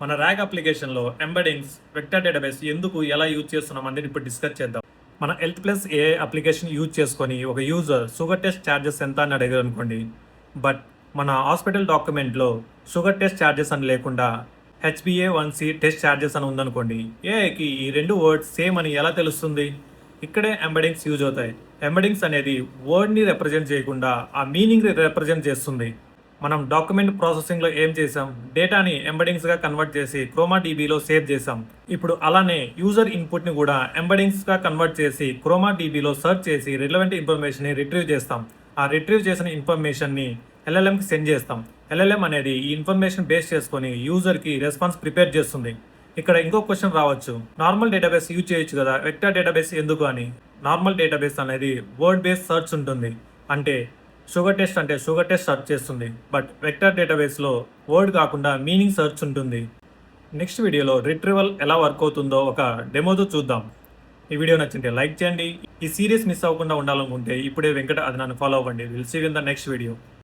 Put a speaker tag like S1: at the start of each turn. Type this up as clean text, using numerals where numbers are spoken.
S1: మన ర్యాగ్ అప్లికేషన్లో ఎంబెడింగ్స్ vector database ఎందుకు ఎలా యూజ్ చేస్తున్నాం అనేది ఇప్పుడు డిస్కస్ చేద్దాం. మన health plus AI application use చేసుకొని ఒక యూజర్ షుగర్ టెస్ట్ ఛార్జెస్ ఎంత అని అడిగారు అనుకోండి. బట్ మన హాస్పిటల్ డాక్యుమెంట్లో షుగర్ టెస్ట్ ఛార్జెస్ అని లేకుండా HbA1c టెస్ట్ ఛార్జెస్ అని ఉందనుకోండి. ఏఐకి ఈ రెండు వర్డ్స్ సేమ్ అని ఎలా తెలుస్తుంది? ఇక్కడే ఎంబెడింగ్స్ యూజ్ అవుతాయి. ఎంబెడింగ్స్ అనేది వర్డ్ని రిప్రజెంట్ చేయకుండా ఆ మీనింగ్ రిప్రజెంట్ చేస్తుంది. మనం డాక్యుమెంట్ ప్రాసెసింగ్లో ఏం చేసాం, డేటాని ఎంబెడింగ్స్గా కన్వర్ట్ చేసి క్రోమా డీబీలో సేవ్ చేసాం. ఇప్పుడు అలానే యూజర్ ఇన్పుట్ని కూడా ఎంబెడింగ్స్గా కన్వర్ట్ చేసి క్రోమా డీబీలో సెర్చ్ చేసి రిలవెంట్ ఇన్ఫర్మేషన్ని రిట్రీవ్ చేస్తాం. ఆ రిట్రీవ్ చేసిన ఇన్ఫర్మేషన్ని LLMకి సెండ్ చేస్తాం. LLM అనేది ఈ ఇన్ఫర్మేషన్ బేస్ చేసుకొని యూజర్కి రెస్పాన్స్ ప్రిపేర్ చేస్తుంది. ఇక్కడ ఇంకో క్వశ్చన్ రావచ్చు, నార్మల్ డేటాబేస్ యూజ్ చేయొచ్చు కదా, వెక్టర్ డేటాబేస్ ఎందుకు అని. నార్మల్ డేటాబేస్ అనేది వర్డ్ బేస్డ్ సెర్చ్ ఉంటుంది. అంటే షుగర్ టెస్ట్ అంటే షుగర్ టెస్ట్ సెర్చ్ చేస్తుంది. బట్ వెక్టర్ డేటాబేస్లో వర్డ్ కాకుండా మీనింగ్ సెర్చ్ ఉంటుంది. నెక్స్ట్ వీడియోలో రిట్రీవల్ ఎలా వర్క్ అవుతుందో ఒక డెమోతో చూద్దాం. ఈ వీడియో నచ్చింటే లైక్ చేయండి. ఈ సిరీస్ మిస్ అవ్వకుండా ఉండాలనుకుంటే ఇప్పుడే వెంకట అది నన్ను ఫాలో అవ్వండి. Will see you in the next video.